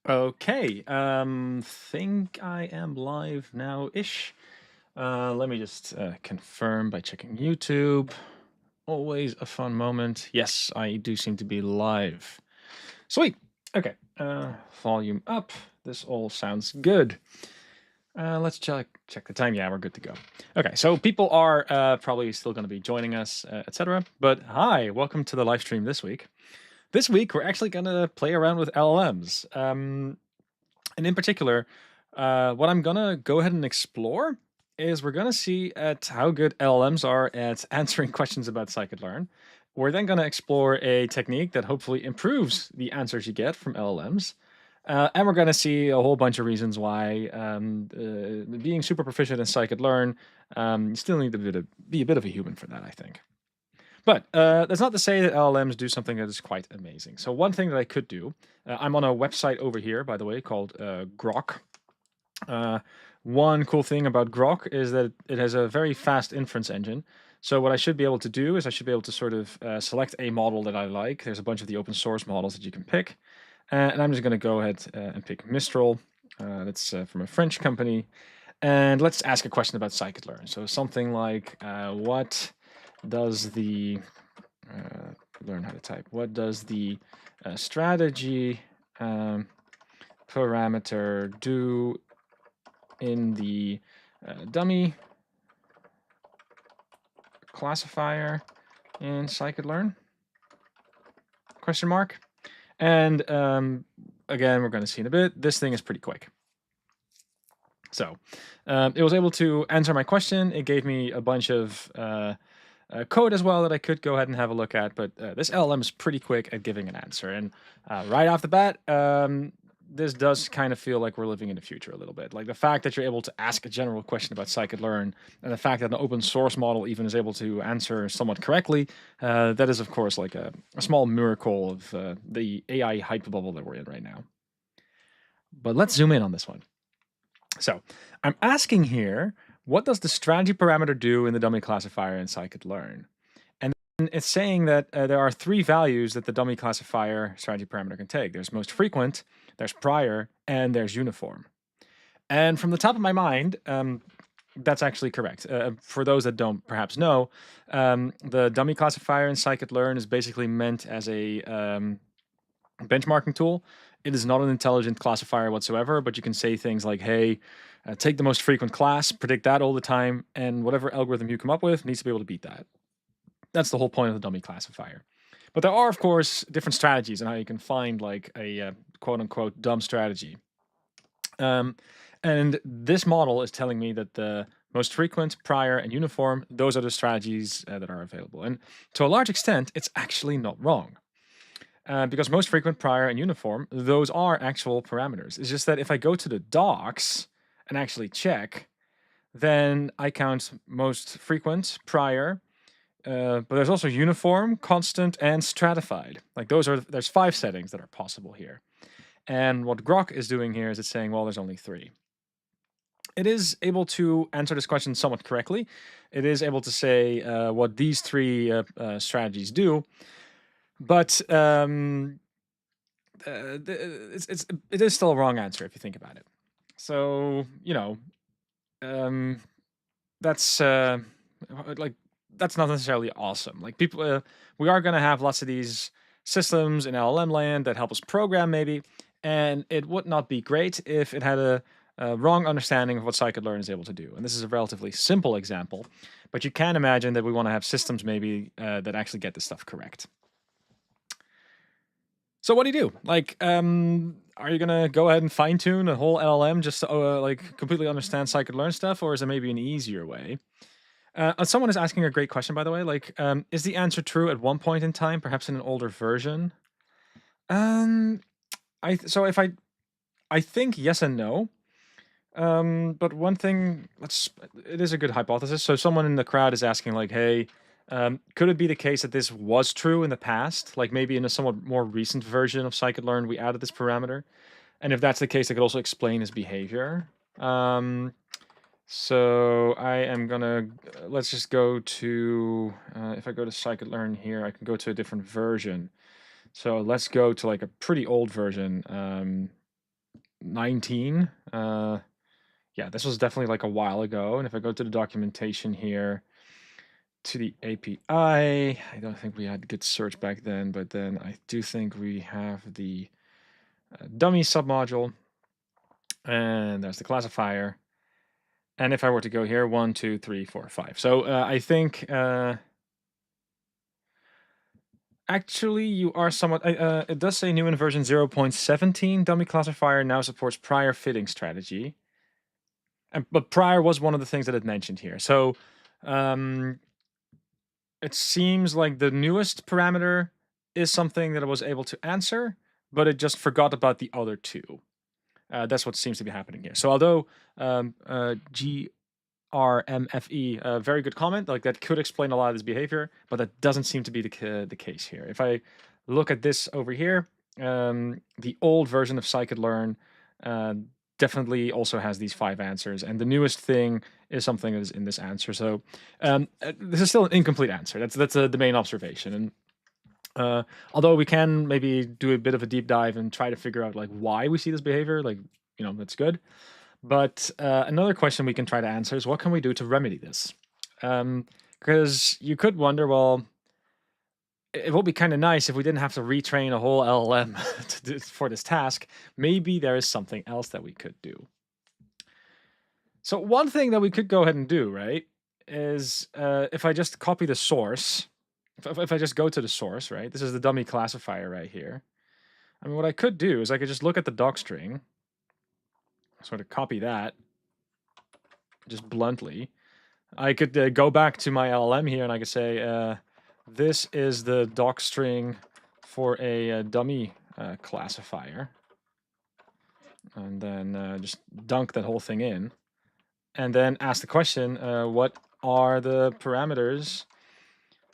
Okay, think I am live now-ish. Let me just confirm by checking YouTube. Always a fun moment. Yes, I do seem to be live. Sweet. Okay, volume up. This all sounds good. Let's check the time. Yeah, we're good to go. Okay, so people are probably still going to be joining us, etc. But hi, welcome to the live stream this week. This week, we're actually going to play around with LLMs. And in particular, what I'm gonna go ahead and explore is we're gonna see at how good LLMs are at answering questions about scikit-learn. We're then gonna explore a technique that hopefully improves the answers you get from LLMs. And we're gonna see a whole bunch of reasons why being super proficient in scikit-learn, you still need to be a bit of a human for that, I think. But that's not to say that LLMs do something that is quite amazing. So one thing that I could do, I'm on a website over here, by the way, called Grok. One cool thing about Grok is that it has a very fast inference engine. So what I should be able to do is I should be able to sort of select a model that I like. There's a bunch of the open source models that you can pick. And I'm just going to go ahead and pick Mistral. That's from a French company. And let's ask a question about scikit-learn. So something like, what does the learn how to type? What does the strategy parameter do in the dummy classifier in scikit-learn? Question mark. And again, we're going to see in a bit. This thing is pretty quick. So it was able to answer my question. It gave me a bunch of code as well that I could go ahead and have a look at, but this LLM is pretty quick at giving an answer. And right off the bat, this does kind of feel like we're living in the future a little bit. Like the fact that you're able to ask a general question about scikit-learn, and the fact that an open source model even is able to answer somewhat correctly, that is of course like a small miracle of the AI hype bubble that we're in right now. But let's zoom in on this one. So I'm asking here, what does the strategy parameter do in the dummy classifier in scikit-learn? And it's saying that there are three values that the dummy classifier strategy parameter can take. There's most frequent, there's prior, and there's uniform. And from the top of my mind, that's actually correct. For those that don't perhaps know, the dummy classifier in scikit-learn is basically meant as a benchmarking tool. It is not an intelligent classifier whatsoever, but you can say things like, hey, take the most frequent class, predict that all the time, and whatever algorithm you come up with needs to be able to beat that. That's the whole point of the dummy classifier. But there are, of course, different strategies and how you can find like a quote unquote dumb strategy. And this model is telling me that the most frequent, prior, and uniform, those are the strategies that are available. And to a large extent, it's actually not wrong. Because most frequent, prior, and uniform, those are actual parameters. It's just that if I go to the docs and actually check, then I count most frequent, prior, but there's also uniform, constant, and stratified. Like there's 5 settings that are possible here. And what Grok is doing here is it's saying, well, there's only 3. It is able to answer this question somewhat correctly. It is able to say what these 3 strategies do, but it is still a wrong answer if you think about it. So that's like that's not necessarily awesome. Like people, we are going to have lots of these systems in LLM land that help us program maybe, and it would not be great if it had a wrong understanding of what scikit-learn is able to do. And this is a relatively simple example, but you can imagine that we want to have systems maybe that actually get this stuff correct. So what do you do? Like, are you gonna go ahead and fine tune a whole LLM just to like completely understand scikit-learn stuff, or is there maybe an easier way? Someone is asking a great question, by the way. Like, is the answer true at one point in time, perhaps in an older version? Um, so if I think yes and no. But one thing, it is a good hypothesis. So someone in the crowd is asking, like, hey, could it be the case that this was true in the past? Like maybe in a somewhat more recent version of scikit-learn, we added this parameter. And if that's the case, it could also explain his behavior. So I am gonna, let's just go to, if I go to scikit-learn here, I can go to a different version. So let's go to like a pretty old version. 19. Yeah, this was definitely like a while ago. And if I go to the documentation here, to the API, I don't think we had good search back then, but then I do think we have the dummy submodule, and there's the classifier. And if I were to go here, 1, 2, 3, 4, 5. So I think actually you are somewhat. It does say new in version 0.17. Dummy classifier now supports prior fitting strategy. But prior was one of the things that it mentioned here. So it seems like the newest parameter is something that it was able to answer, but it just forgot about the other two. That's what seems to be happening here. So although GRMFE, very good comment, like that could explain a lot of this behavior, but that doesn't seem to be the case here. If I look at this over here, the old version of scikit-learn definitely also has these 5 answers, and the newest thing is something that is in this answer. So this is still an incomplete answer. That's the main observation. And although we can maybe do a bit of a deep dive and try to figure out like why we see this behavior, like, that's good. But another question we can try to answer is what can we do to remedy this? Because you could wonder, well, it would be kind of nice if we didn't have to retrain a whole LLM for this task. Maybe there is something else that we could do. So one thing that we could go ahead and do, right, is if I just copy the source, if I just go to the source, right, this is the dummy classifier right here. I mean, what I could do is I could just look at the docstring, sort of copy that, just bluntly. I could go back to my LLM here and I could say, this is the docstring for a dummy classifier. And then just dunk that whole thing in. And then ask the question, what are the parameters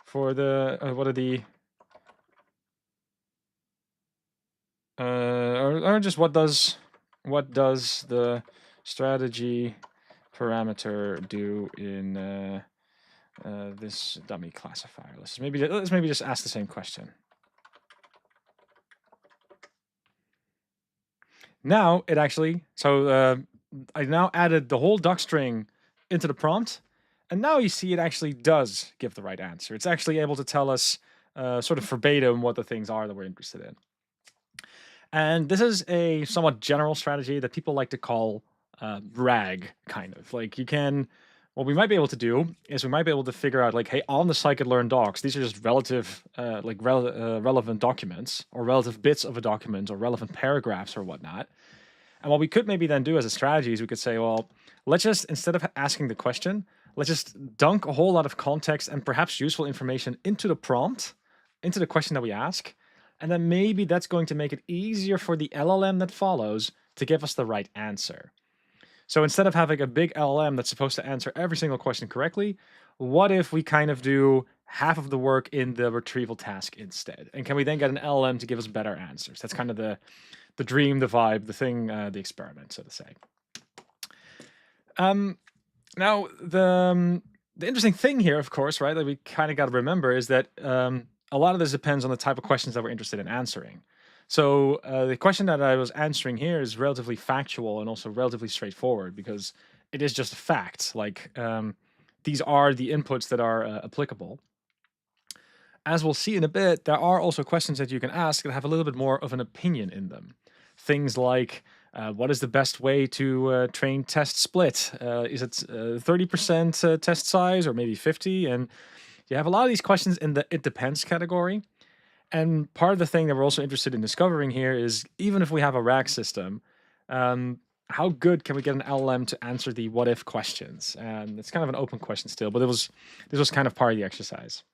for the, what are the, or just what does the strategy parameter do in this dummy classifier? Let's maybe just ask the same question. Now it actually, so I now added the whole docstring into the prompt, and now you see it actually does give the right answer. It's actually able to tell us sort of verbatim what the things are that we're interested in. And this is a somewhat general strategy that people like to call RAG, kind of. Like you can, what we might be able to do is we might be able to figure out like, hey, on the scikit-learn docs, these are just relative, relevant documents or relative bits of a document or relevant paragraphs or whatnot. And what we could maybe then do as a strategy is we could say, well, let's just, instead of asking the question, let's just dunk a whole lot of context and perhaps useful information into the prompt, into the question that we ask. And then maybe that's going to make it easier for the LLM that follows to give us the right answer. So instead of having a big LLM that's supposed to answer every single question correctly, what if we kind of do half of the work in the retrieval task instead? And can we then get an LLM to give us better answers? That's kind of the dream, the vibe, the thing, the experiment, so to say. Now, the interesting thing here, of course, right, that we kind of got to remember is that a lot of this depends on the type of questions that we're interested in answering. So the question that I was answering here is relatively factual and also relatively straightforward because it is just a fact. Like these are the inputs that are applicable. As we'll see in a bit, there are also questions that you can ask that have a little bit more of an opinion in them. Things like, what is the best way to train test split? Is it 30% test size or maybe 50? And you have a lot of these questions in the it depends category. And part of the thing that we're also interested in discovering here is even if we have a RAG system, how good can we get an LLM to answer the what if questions? And it's kind of an open question still, but this was kind of part of the exercise.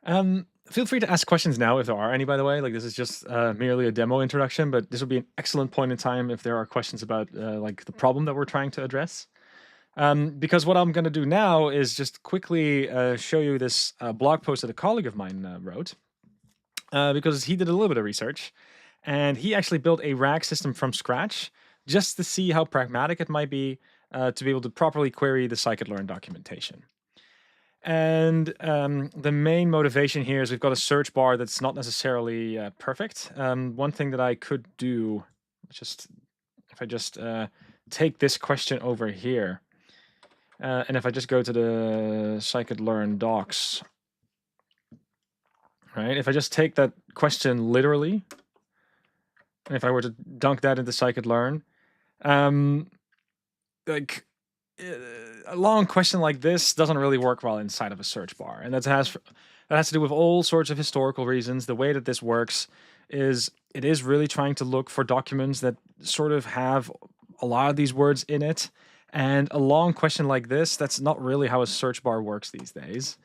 Feel free to ask questions now if there are any, by the way. Like this is just merely a demo introduction, but this will be an excellent point in time if there are questions about like the problem that we're trying to address. Because what I'm going to do now is just quickly show you this blog post that a colleague of mine wrote, because he did a little bit of research, and he actually built a RAG system from scratch just to see how pragmatic it might be to be able to properly query the scikit-learn documentation. And the main motivation here is we've got a search bar that's not necessarily perfect. One thing that I could do if I just take this question over here, and if I just go to the scikit-learn docs, right? If I just take that question literally, and if I were to dunk that into scikit-learn, like a long question like this doesn't really work well inside of a search bar, and that has to do with all sorts of historical reasons. The way that this works is it is really trying to look for documents that sort of have a lot of these words in it, and a long question like this, that's not really how a search bar works these days.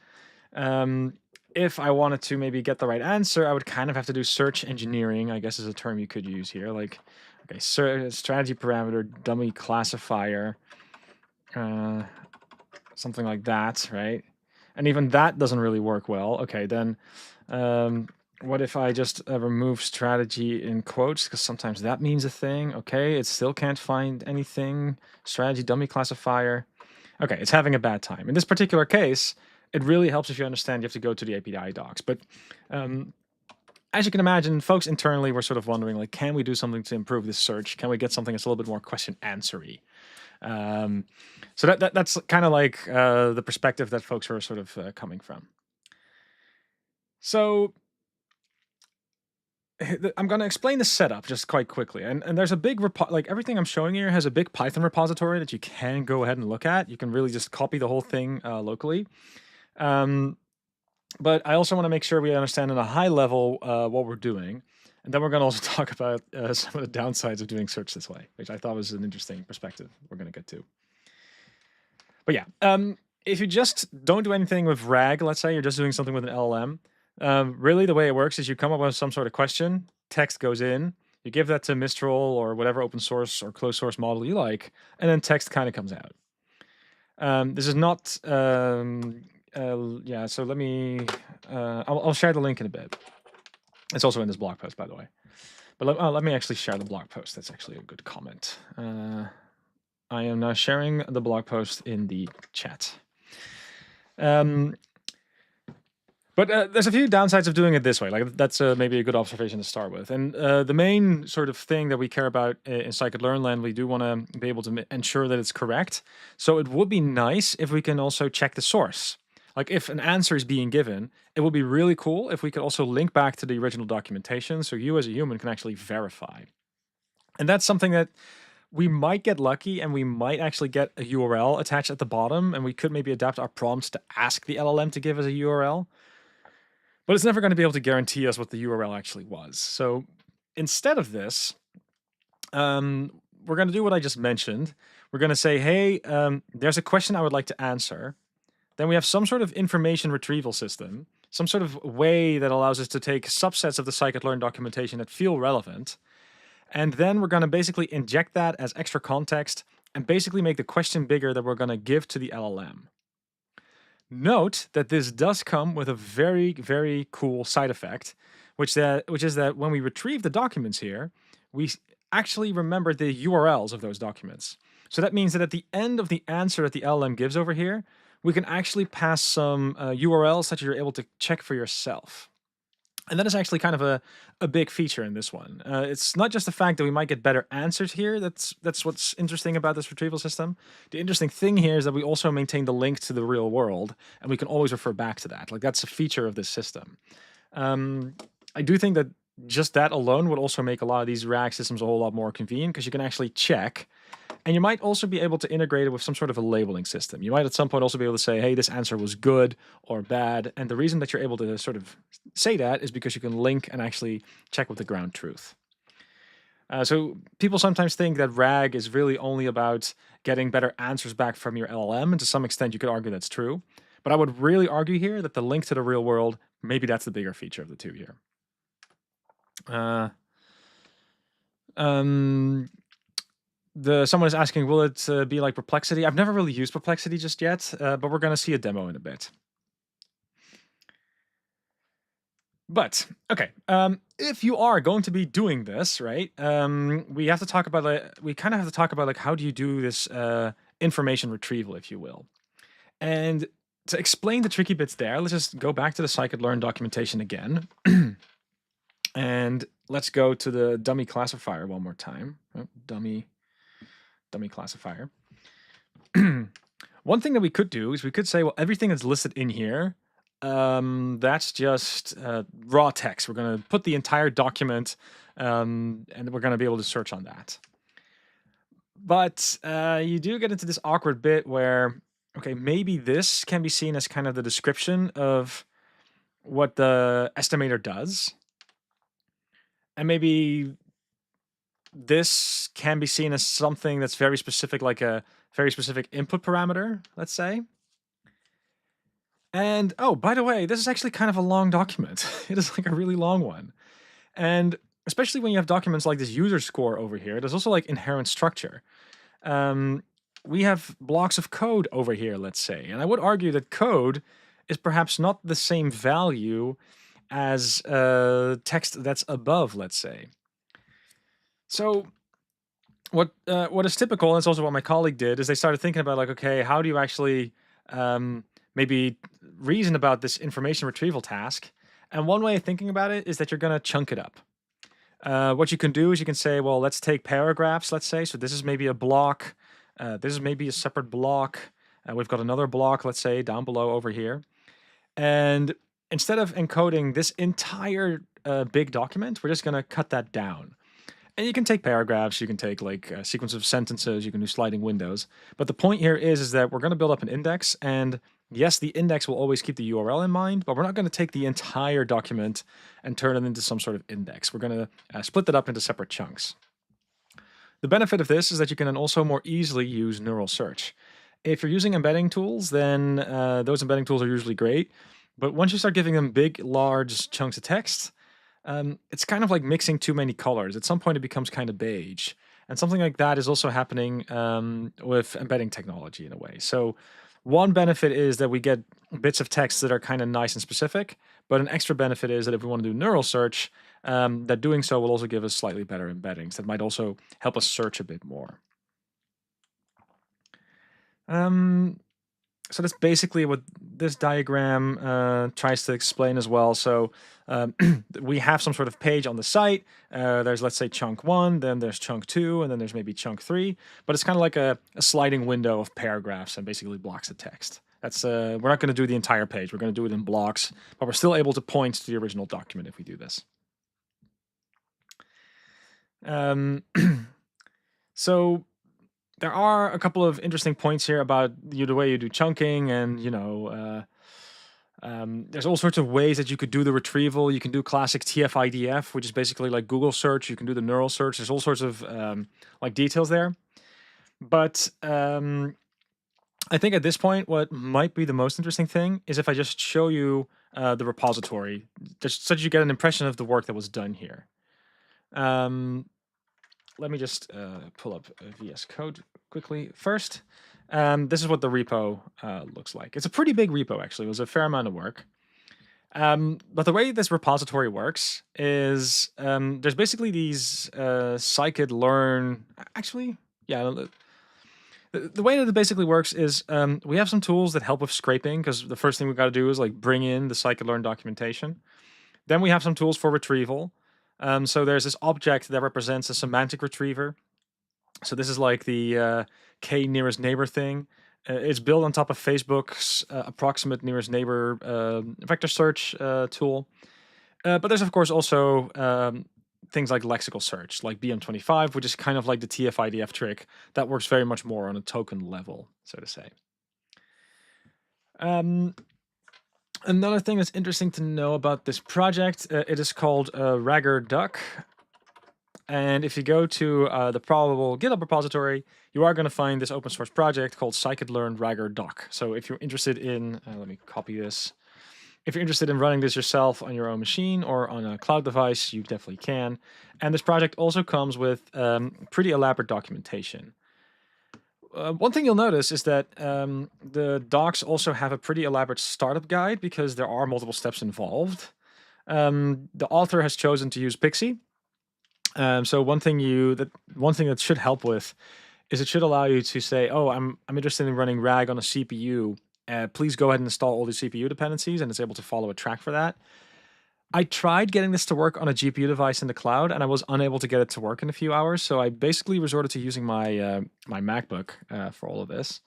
If I wanted to maybe get the right answer, I would kind of have to do search engineering, I guess is a term you could use here. Like, okay, strategy parameter, dummy classifier, something like that, right? And even that doesn't really work well. Okay, then what if I just remove strategy in quotes? Because sometimes that means a thing. Okay, it still can't find anything. Strategy dummy classifier. Okay, it's having a bad time. In this particular case, it really helps if you understand you have to go to the API docs. But as you can imagine, folks internally were sort of wondering, like, can we do something to improve this search? Can we get something that's a little bit more question answery? So that's kind of like the perspective that folks were sort of coming from. So I'm going to explain the setup just quite quickly. And there's a big, like everything I'm showing here has a big Python repository that you can go ahead and look at. You can really just copy the whole thing locally. But I also want to make sure we understand at a high level what we're doing. And then we're going to also talk about some of the downsides of doing search this way, which I thought was an interesting perspective we're going to get to. But yeah, if you just don't do anything with RAG, let's say you're just doing something with an LLM, really the way it works is you come up with some sort of question, text goes in, you give that to Mistral or whatever open source or closed source model you like, and then text kind of comes out. This is not, yeah, so let me, I'll share the link in a bit. It's also in this blog post, by the way. But let me actually share the blog post. That's actually a good comment. I am now sharing the blog post in the chat. But there's a few downsides of doing it this way. Like that's maybe a good observation to start with. And the main sort of thing that we care about in scikit-learn land, we do want to be able to ensure that it's correct. So it would be nice if we can also check the source. Like if an answer is being given, it would be really cool if we could also link back to the original documentation so you as a human can actually verify. And that's something that we might get lucky and we might actually get a URL attached at the bottom, and we could maybe adapt our prompts to ask the LLM to give us a URL. But it's never going to be able to guarantee us what the URL actually was. So instead of this, we're going to do what I just mentioned. We're going to say, hey, there's a question I would like to answer. Then we have some sort of information retrieval system, some sort of way that allows us to take subsets of the scikit-learn documentation that feel relevant. And then we're going to basically inject that as extra context and basically make the question bigger that we're going to give to the LLM. Note that this does come with a very, very cool side effect, which is that when we retrieve the documents here, we actually remember the URLs of those documents. So that means that at the end of the answer that the LLM gives over here, we can actually pass some URLs that you're able to check for yourself. And that is actually kind of a big feature in this one. It's not just the fact that we might get better answers here. That's what's interesting about this retrieval system. The interesting thing here is that we also maintain the link to the real world, and we can always refer back to that. Like that's a feature of this system. I do think that just that alone would also make a lot of these RAG systems a whole lot more convenient because you can actually check. And you might also be able to integrate it with some sort of a labeling system. You might at some point also be able to say, hey, this answer was good or bad. And the reason that you're able to sort of say that is because you can link and actually check with the ground truth. So people sometimes think that RAG is really only about getting better answers back from your LLM. And to some extent, you could argue that's true. But I would really argue here that the link to the real world, maybe that's the bigger feature of the two here. Someone is asking, will it be like Perplexity? I've never really used Perplexity just yet, but we're going to see a demo in a bit. But okay, if you are going to be doing this, right? We have to talk about we kind of have to talk about like how do you do this information retrieval, if you will. And to explain the tricky bits there, let's just go back to the scikit-learn documentation again. And let's go to the dummy classifier one more time. Oh, dummy classifier. One thing that we could do is we could say, well, everything that's listed in here, that's just raw text. We're going to put the entire document, and we're going to be able to search on that. But you do get into this awkward bit where, okay, maybe this can be seen as kind of the description of what the estimator does. And maybe this can be seen as something that's very specific, like a very specific input parameter, let's say. And, oh, by the way, this is actually kind of a long document. It is like a really long one. And especially when you have documents like this user score over here, there's also like inherent structure. We have blocks of code over here, let's say. And I would argue that code is perhaps not the same value as text that's above, let's say. So what is typical, and it's also what my colleague did, is they started thinking about like, okay, how do you actually maybe reason about this information retrieval task? And one way of thinking about it is that you're going to chunk it up. What you can do is you can say, well, let's take paragraphs, let's say. So this is maybe a block. This is maybe a separate block. We've got another block, let's say, down below over here. And instead of encoding this entire big document, we're just going to cut that down. And you can take paragraphs, you can take like a sequence of sentences, you can do sliding windows. But the point here is that we're going to build up an index. And yes, the index will always keep the URL in mind, but we're not going to take the entire document and turn it into some sort of index. We're going to split that up into separate chunks. The benefit of this is that you can then also more easily use neural search. If you're using embedding tools, then those embedding tools are usually great. But once you start giving them big, large chunks of text, it's kind of like mixing too many colors. At some point, it becomes kind of beige. And something like that is also happening with embedding technology in a way. So one benefit is that we get bits of text that are kind of nice and specific. But an extra benefit is that if we want to do neural search, that doing so will also give us slightly better embeddings. That might also help us search a bit more. So that's basically what this diagram tries to explain as well. So we have some sort of page on the site. There's, let's say, chunk 1, then there's chunk 2, and then there's maybe chunk 3. But it's kind of like a sliding window of paragraphs and basically blocks of text. That's we're not going to do the entire page. We're going to do it in blocks, but we're still able to point to the original document if we do this. So there are a couple of interesting points here about the way you do chunking, and there's all sorts of ways that you could do the retrieval. You can do classic TF-IDF, which is basically like Google search. You can do the neural search. There's all sorts of like details there. But I think at this point, what might be the most interesting thing is if I just show you the repository, just so that you get an impression of the work that was done here. Let me just pull up VS Code quickly first. This is what the repo looks like. It's a pretty big repo, actually. It was a fair amount of work. But the way this repository works is there's basically these scikit-learn. Actually, yeah. The way that it basically works is we have some tools that help with scraping, because the first thing we've got to do is like bring in the scikit-learn documentation. Then we have some tools for retrieval. So there's this object that represents a semantic retriever. So this is like the k nearest neighbor thing. It's built on top of Facebook's approximate nearest neighbor vector search tool. But there's of course also things like lexical search, like BM25, which is kind of like the TF-IDF trick that works very much more on a token level, so to say. Another thing that's interesting to know about this project, it is called RaggerDuck. And if you go to the probable GitHub repository, you are going to find this open source project called scikit-learn RaggerDuck. So if you're interested in, let me copy this. If you're interested in running this yourself on your own machine or on a cloud device, you definitely can. And this project also comes with pretty elaborate documentation. One thing you'll notice is that the docs also have a pretty elaborate startup guide because there are multiple steps involved. The author has chosen to use Pixie. So one thing that should help with is it should allow you to say, oh, I'm interested in running RAG on a CPU. Please go ahead and install all the CPU dependencies, and it's able to follow a track for that. I tried getting this to work on a GPU device in the cloud, and I was unable to get it to work in a few hours. So I basically resorted to using my my MacBook for all of this.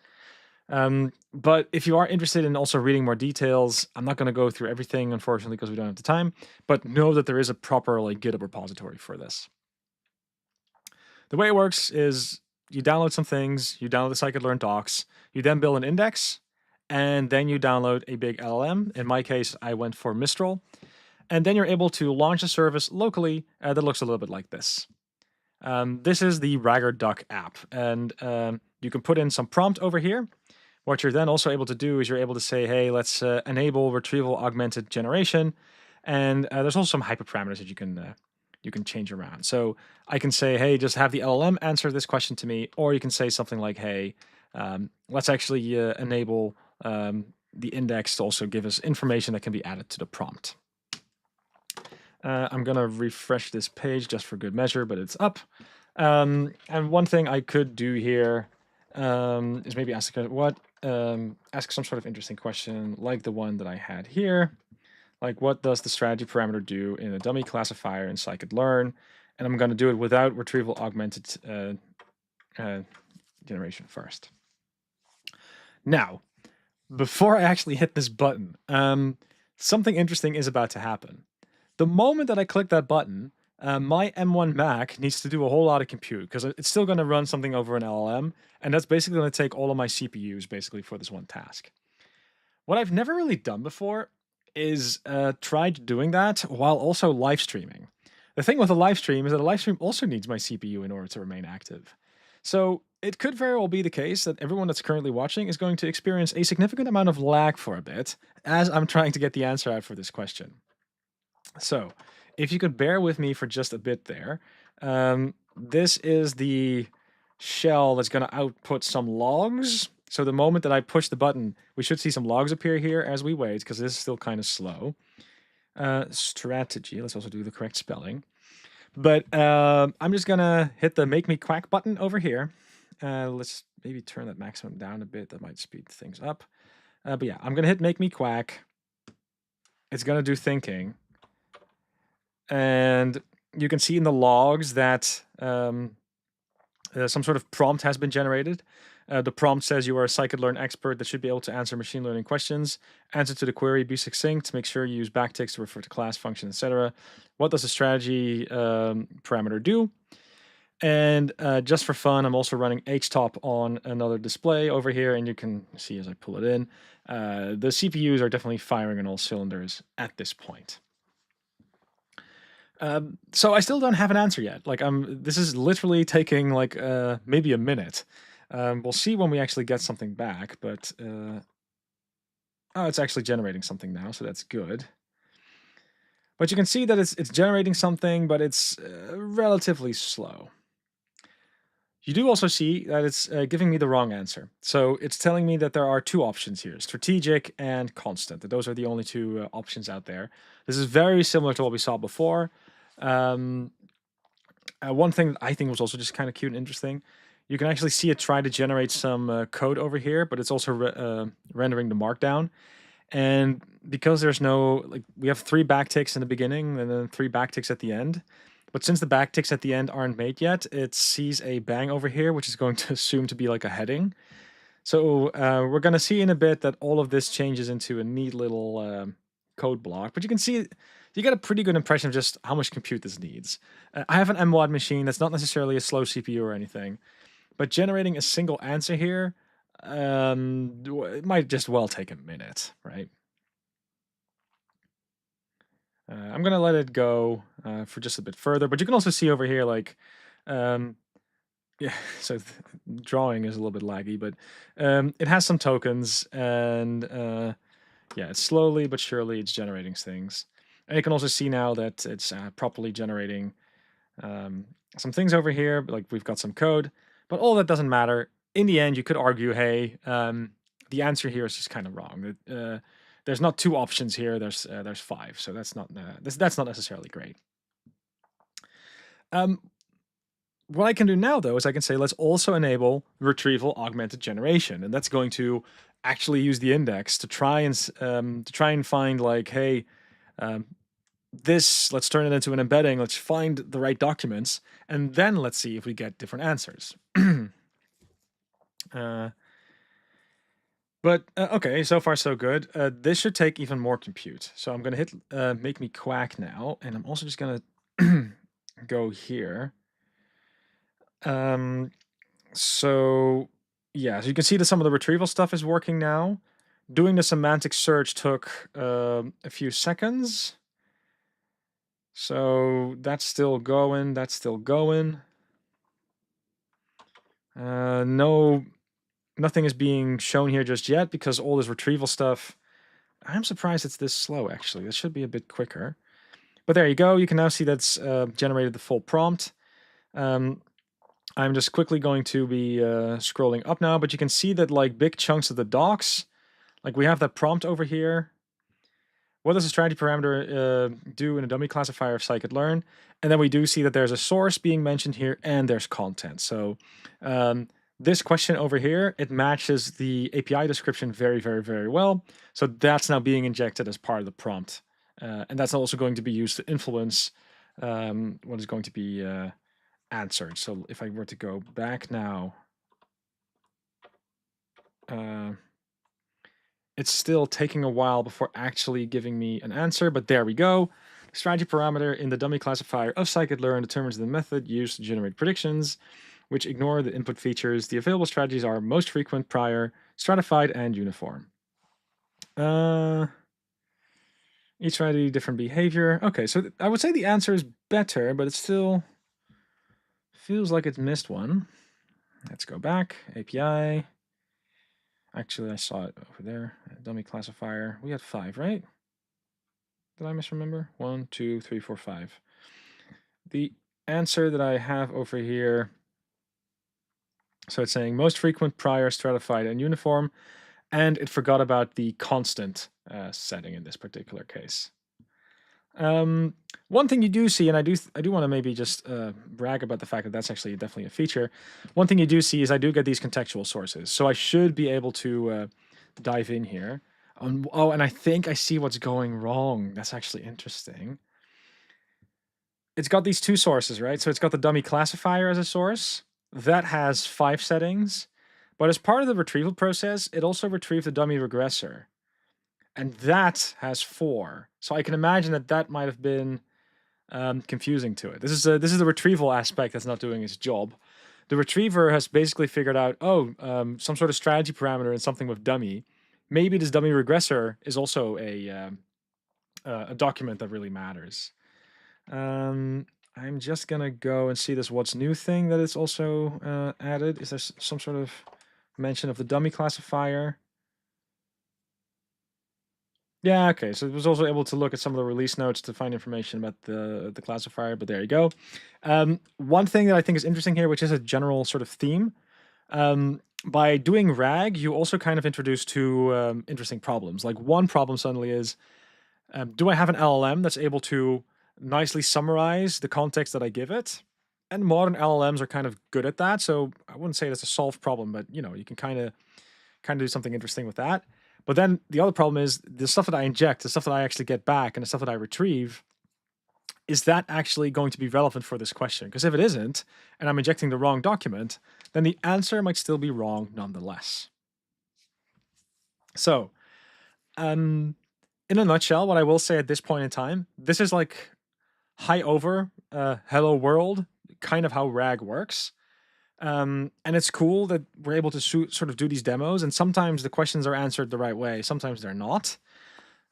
But if you are interested in also reading more details, I'm not going to go through everything, unfortunately, because we don't have the time. But know that there is a proper like GitHub repository for this. The way it works is you download some things, you download the scikit-learn docs, you then build an index, and then you download a big LLM. In my case, I went for Mistral. And then you're able to launch a service locally that looks a little bit like this. This is the Ragged Duck app, and you can put in some prompt over here. What you're then also able to do is you're able to say, hey, let's enable retrieval augmented generation. And there's also some hyperparameters that you can change around. So I can say, hey, just have the LLM answer this question to me, or you can say something like, hey, let's actually enable the index to also give us information that can be added to the prompt. I'm going to refresh this page just for good measure, but it's up. And one thing I could do here is maybe ask ask some sort of interesting question like the one that I had here. Like, what does the strategy parameter do in a dummy classifier in scikit-learn? And I'm going to do it without retrieval augmented generation first. Now, before I actually hit this button, something interesting is about to happen. The moment that I click that button, my M1 Mac needs to do a whole lot of compute because it's still going to run something over an LLM, and that's basically going to take all of my CPUs basically for this one task. What I've never really done before is tried doing that while also live streaming. The thing with a live stream is that a live stream also needs my CPU in order to remain active. So it could very well be the case that everyone that's currently watching is going to experience a significant amount of lag for a bit as I'm trying to get the answer out for this question. So if you could bear with me for just a bit there, this is the shell that's going to output some logs. So the moment that I push the button, we should see some logs appear here as we wait, because this is still kind of slow. Strategy, let's also do the correct spelling. But I'm just going to hit the make me quack button over here. Let's maybe turn that maximum down a bit. That might speed things up. But yeah, I'm going to hit make me quack. It's going to do thinking. And you can see in the logs that some sort of prompt has been generated. The prompt says you are a scikit-learn expert that should be able to answer machine learning questions. Answer to the query, be succinct, make sure you use backticks to refer to class, function, etc. What does the strategy parameter do? And just for fun, I'm also running htop on another display over here, and you can see as I pull it in, the CPUs are definitely firing on all cylinders at this point. So I still don't have an answer yet. Like this is literally taking like maybe a minute. We'll see when we actually get something back, but oh, it's actually generating something now, so that's good. But you can see that it's generating something, but it's relatively slow. You do also see that it's giving me the wrong answer. So it's telling me that there are two options here, strategic and constant. That those are the only two options out there. This is very similar to what we saw before. One thing that I think was also just kind of cute and interesting, you can actually see it try to generate some code over here, but it's also rendering the markdown. And because there's no, like, we have 3 backticks in the beginning and then 3 backticks at the end. But since the backticks at the end aren't made yet, it sees a bang over here, which is going to assume to be like a heading. So we're going to see in a bit that all of this changes into a neat little code block. But you can see, you get a pretty good impression of just how much compute this needs. I have an M1 machine that's not necessarily a slow CPU or anything, but generating a single answer here, it might just well take a minute, right? I'm going to let it go for just a bit further, but you can also see over here, like, yeah, so drawing is a little bit laggy, but it has some tokens, and yeah, it's slowly but surely it's generating things. And you can also see now that it's properly generating some things over here, like we've got some code, but all that doesn't matter. In the end, you could argue, hey, the answer here is just kind of wrong. There's not 2 options here. There's 5, so that's not necessarily great. What I can do now, though, is I can say let's also enable retrieval augmented generation, and that's going to actually use the index to try and find like, hey, let's turn it into an embedding. Let's find the right documents, and then let's see if we get different answers. But okay, so far so good. This should take even more compute. So I'm going to hit make me quack now, and I'm also just going to go here. So yeah, so you can see that some of the retrieval stuff is working now. Doing the semantic search took a few seconds. So that's still going. That's still going. No, nothing is being shown here just yet because all this retrieval stuff. I'm surprised it's this slow, actually. It should be a bit quicker. But there you go. You can now see that's generated the full prompt. I'm just quickly going to be scrolling up now, but you can see that like big chunks of the docs, like we have that prompt over here. What does a strategy parameter do in a dummy classifier of scikit-learn? And then we do see that there's a source being mentioned here and there's content. So this question over here, it matches the API description very, very, very well. So that's now being injected as part of the prompt. And that's also going to be used to influence what is going to be answered. So if I were to go back now, it's still taking a while before actually giving me an answer, but there we go. The strategy parameter in the dummy classifier of scikit-learn determines the method used to generate predictions, which ignore the input features. The available strategies are most frequent, prior, stratified, and uniform. Each strategy, different behavior. Okay, so I would say the answer is better, but it still feels like it's missed one. Let's go back, API. Actually, I saw it over there, dummy classifier. We had 5, right? Did I misremember? 1, 2, 3, 4, 5. The answer that I have over here, so it's saying most frequent, prior, stratified, and uniform, and it forgot about the constant setting in this particular case. One thing you do see, and I do want to maybe just brag about the fact that that's actually definitely a feature. One thing you do see is I do get these contextual sources, so I should be able to dive in here. Oh, and I think I see what's going wrong. That's actually interesting. It's got these two sources, right? So it's got the dummy classifier as a source. That has 5 settings. But as part of the retrieval process, it also retrieved the dummy regressor. And that has 4. So I can imagine that that might have been confusing to it. This is the retrieval aspect that's not doing its job. The retriever has basically figured out, some sort of strategy parameter and something with dummy. Maybe this dummy regressor is also a document that really matters. I'm just gonna go and see this what's new thing that is also added. Is there some sort of mention of the dummy classifier? Yeah, okay. So it was also able to look at some of the release notes to find information about the classifier, but there you go. One thing that I think is interesting here, which is a general sort of theme, by doing RAG, you also kind of introduce two interesting problems. Like one problem suddenly is, do I have an LLM that's able to nicely summarize the context that I give it? And modern LLMs are kind of good at that, so I wouldn't say that's a solved problem, but you know, you can kind of do something interesting with that. But then the other problem is the stuff that I inject, the stuff that I actually get back, and the stuff that I retrieve, is that actually going to be relevant for this question? Because if it isn't, and I'm injecting the wrong document, then the answer might still be wrong nonetheless. So, in a nutshell, what I will say at this point in time, this is like high over, hello world, kind of how RAG works. And it's cool that we're able to sort of do these demos, and sometimes the questions are answered the right way, sometimes they're not.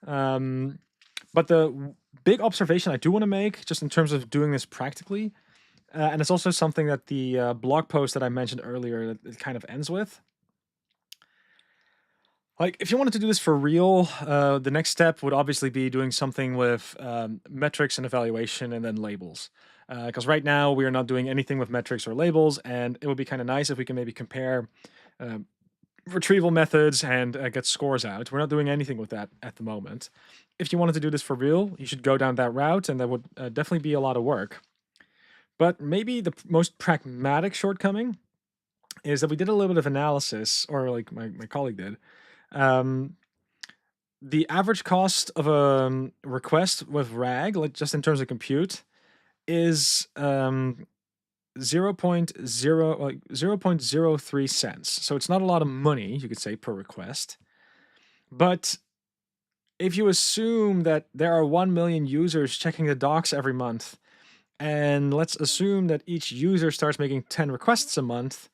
But the big observation I do want to make, just in terms of doing this practically, and it's also something that the blog post that I mentioned earlier, that it kind of ends with. Like, if you wanted to do this for real, the next step would obviously be doing something with metrics and evaluation and then labels. Because right now we are not doing anything with metrics or labels, and it would be kind of nice if we can maybe compare retrieval methods and get scores out. We're not doing anything with that at the moment. If you wanted to do this for real, you should go down that route, and that would definitely be a lot of work. But maybe the most pragmatic shortcoming is that we did a little bit of analysis, or like my colleague did, um, the average cost of a request with RAG, like just in terms of compute, is 0.0 like 0.03 cents. So it's not a lot of money, you could say, per request. But if you assume that there are 1 million users checking the docs every month, and let's assume that each user starts making 10 requests a month,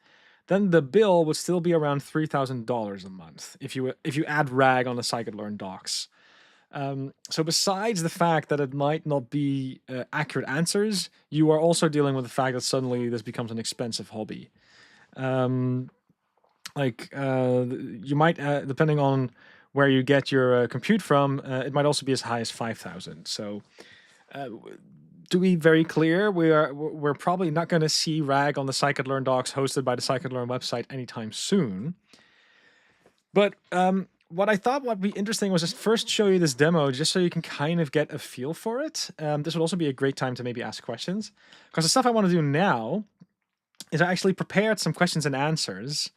then the bill would still be around $3,000 a month if you add RAG on the scikit-learn docs. So besides the fact that it might not be accurate answers, you are also dealing with the fact that suddenly this becomes an expensive hobby. You might, depending on where you get your compute from, it might also be as high as 5,000. So to be very clear, we're probably not going to see RAG on the scikit-learn docs hosted by the scikit-learn website anytime soon. But what I thought would be interesting was just first show you this demo, just so you can kind of get a feel for it. This would also be a great time to maybe ask questions, because the stuff I want to do now is I actually prepared some questions and answers.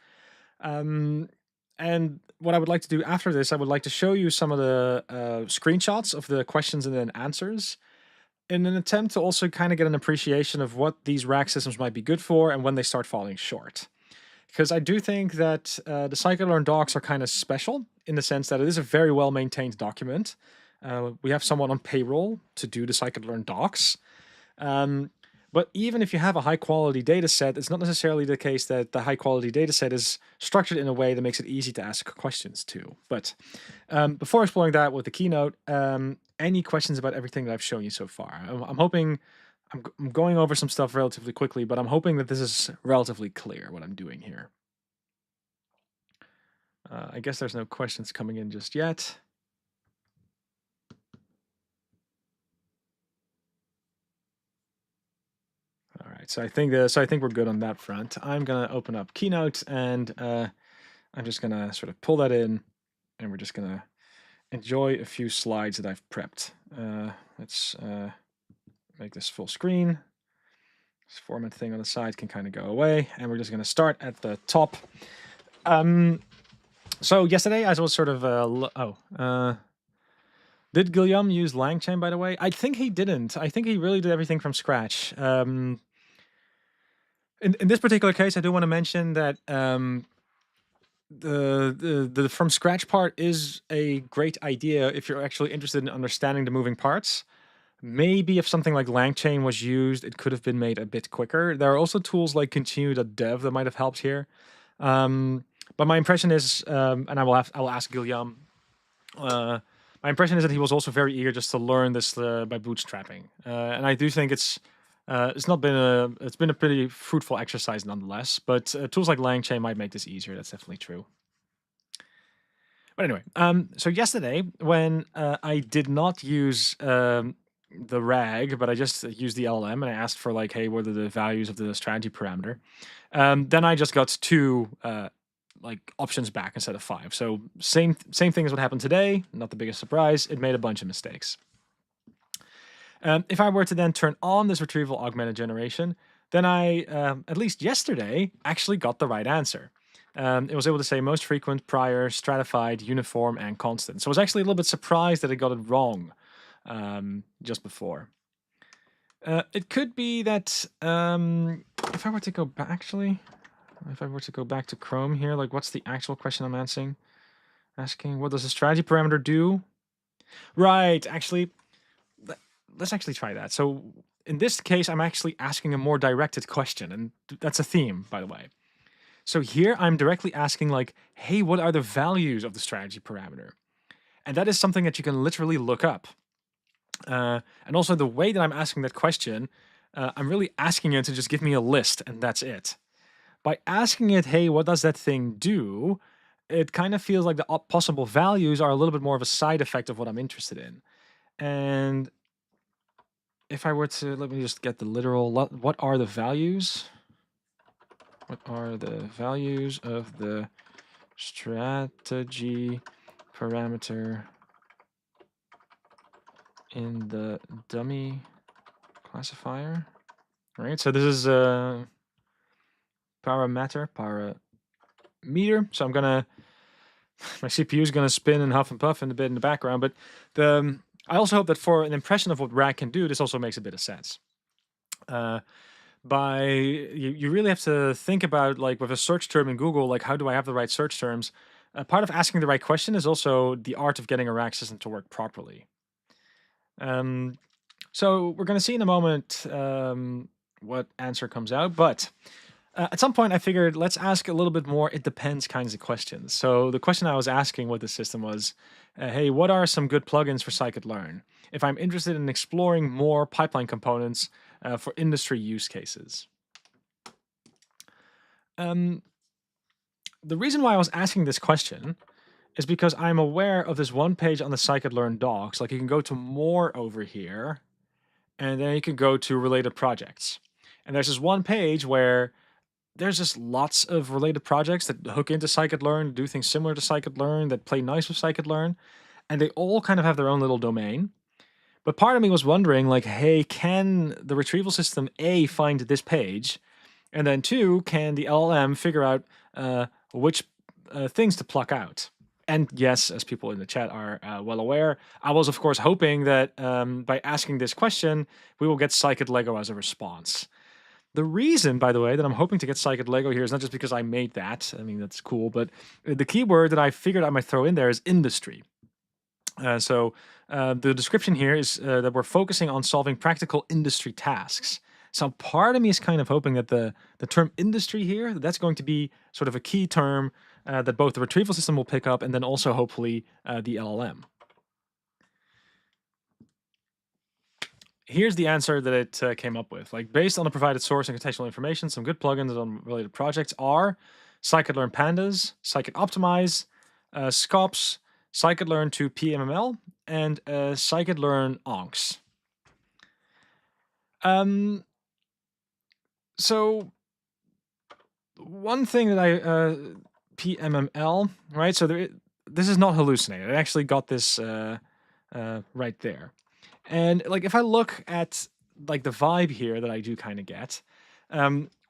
And what I would like to do after this, I would like to show you some of the screenshots of the questions and then answers, in an attempt to also kind of get an appreciation of what these RAG systems might be good for and when they start falling short. Because I do think that the scikit-learn docs are kind of special in the sense that it is a very well-maintained document. We have someone on payroll to do the scikit-learn docs. But even if you have a high-quality data set, it's not necessarily the case that the high-quality data set is structured in a way that makes it easy to ask questions to. But before exploring that with the keynote, any questions about everything that I've shown you so far? I'm hoping... I'm going over some stuff relatively quickly, but I'm hoping that this is relatively clear what I'm doing here. I guess there's no questions coming in just yet. All right, so I think we're good on that front. I'm gonna open up Keynote, and I'm just gonna sort of pull that in, and we're just gonna enjoy a few slides that I've prepped. Let's make this full screen. This format thing on the side can kind of go away, and we're just gonna start at the top. So yesterday I was sort of did Guillaume use LangChain, by the way? I think he didn't. I think he really did everything from scratch. In this particular case, I do want to mention that the from scratch part is a great idea if you're actually interested in understanding the moving parts. Maybe if something like LangChain was used, it could have been made a bit quicker. There are also tools like continue.dev that might have helped here. But my impression is, and I will ask Guillaume. My impression is that he was also very eager just to learn this by bootstrapping, and I do think it's been a pretty fruitful exercise nonetheless. But tools like LangChain might make this easier. That's definitely true. But anyway, so yesterday when I did not use the RAG, but I just used the LLM and I asked for like, hey, what are the values of the strategy parameter? Then I just got two like options back instead of 5. So same thing as what happened today. Not the biggest surprise. It made a bunch of mistakes. If I were to then turn on this retrieval augmented generation, then I, at least yesterday, actually got the right answer. It was able to say most frequent, prior, stratified, uniform, and constant. So I was actually a little bit surprised that it got it wrong just before. It could be that if I were to go back, if I were to go back to Chrome here, like what's the actual question I'm asking? What does the strategy parameter do? Right, actually, let's actually try that. So in this case, I'm actually asking a more directed question, and that's a theme, by the way. So here I'm directly asking like, hey, what are the values of the strategy parameter? And that is something that you can literally look up. And also the way that I'm asking that question, I'm really asking it to just give me a list, and that's it. By asking it, hey, what does that thing do? It kind of feels like the possible values are a little bit more of a side effect of what I'm interested in. And if I were to, let me just get the literal, what are the values? What are the values of the strategy parameter in the dummy classifier? All right, so this is a parameter. So I'm gonna my CPU is going to spin and huff and puff in a bit in the background. But I also hope that for an impression of what RAG can do, this also makes a bit of sense. You really have to think about, like, with a search term in Google, like, how do I have the right search terms? Part of asking the right question is also the art of getting a RAG system to work properly. So we're going to see in a moment what answer comes out, but at some point I figured let's ask a little bit more it depends kinds of questions. So the question I was asking with the system was, hey, what are some good plugins for scikit-learn if I'm interested in exploring more pipeline components for industry use cases? The reason why I was asking this question is because I'm aware of this one page on the scikit-learn docs. Like, you can go to more over here, and then you can go to related projects. And there's this one page where there's just lots of related projects that hook into scikit-learn, do things similar to scikit-learn, that play nice with scikit-learn, and they all kind of have their own little domain. But part of me was wondering, like, hey, can the retrieval system A find this page, and then 2, can the LLM figure out which things to pluck out? And yes, as people in the chat are well aware, I was of course hoping that by asking this question, we will get scikit-lego as a response. The reason, by the way, that I'm hoping to get scikit-lego here is not just because I made that. I mean, that's cool, but the keyword that I figured I might throw in there is industry. The description here is that we're focusing on solving practical industry tasks. So part of me is kind of hoping that the term industry here, that's going to be sort of a key term that both the retrieval system will pick up and then also hopefully the LLM. Here's the answer that it came up with. Like, based on the provided source and contextual information, some good plugins on related projects are scikit-learn pandas, scikit-optimize, scops, scikit-learn to PMML, and scikit-learn onks. So one thing that I PMML, right? So this is not hallucinated. I actually got this right there. And like, if I look at like the vibe here that I do kind of get,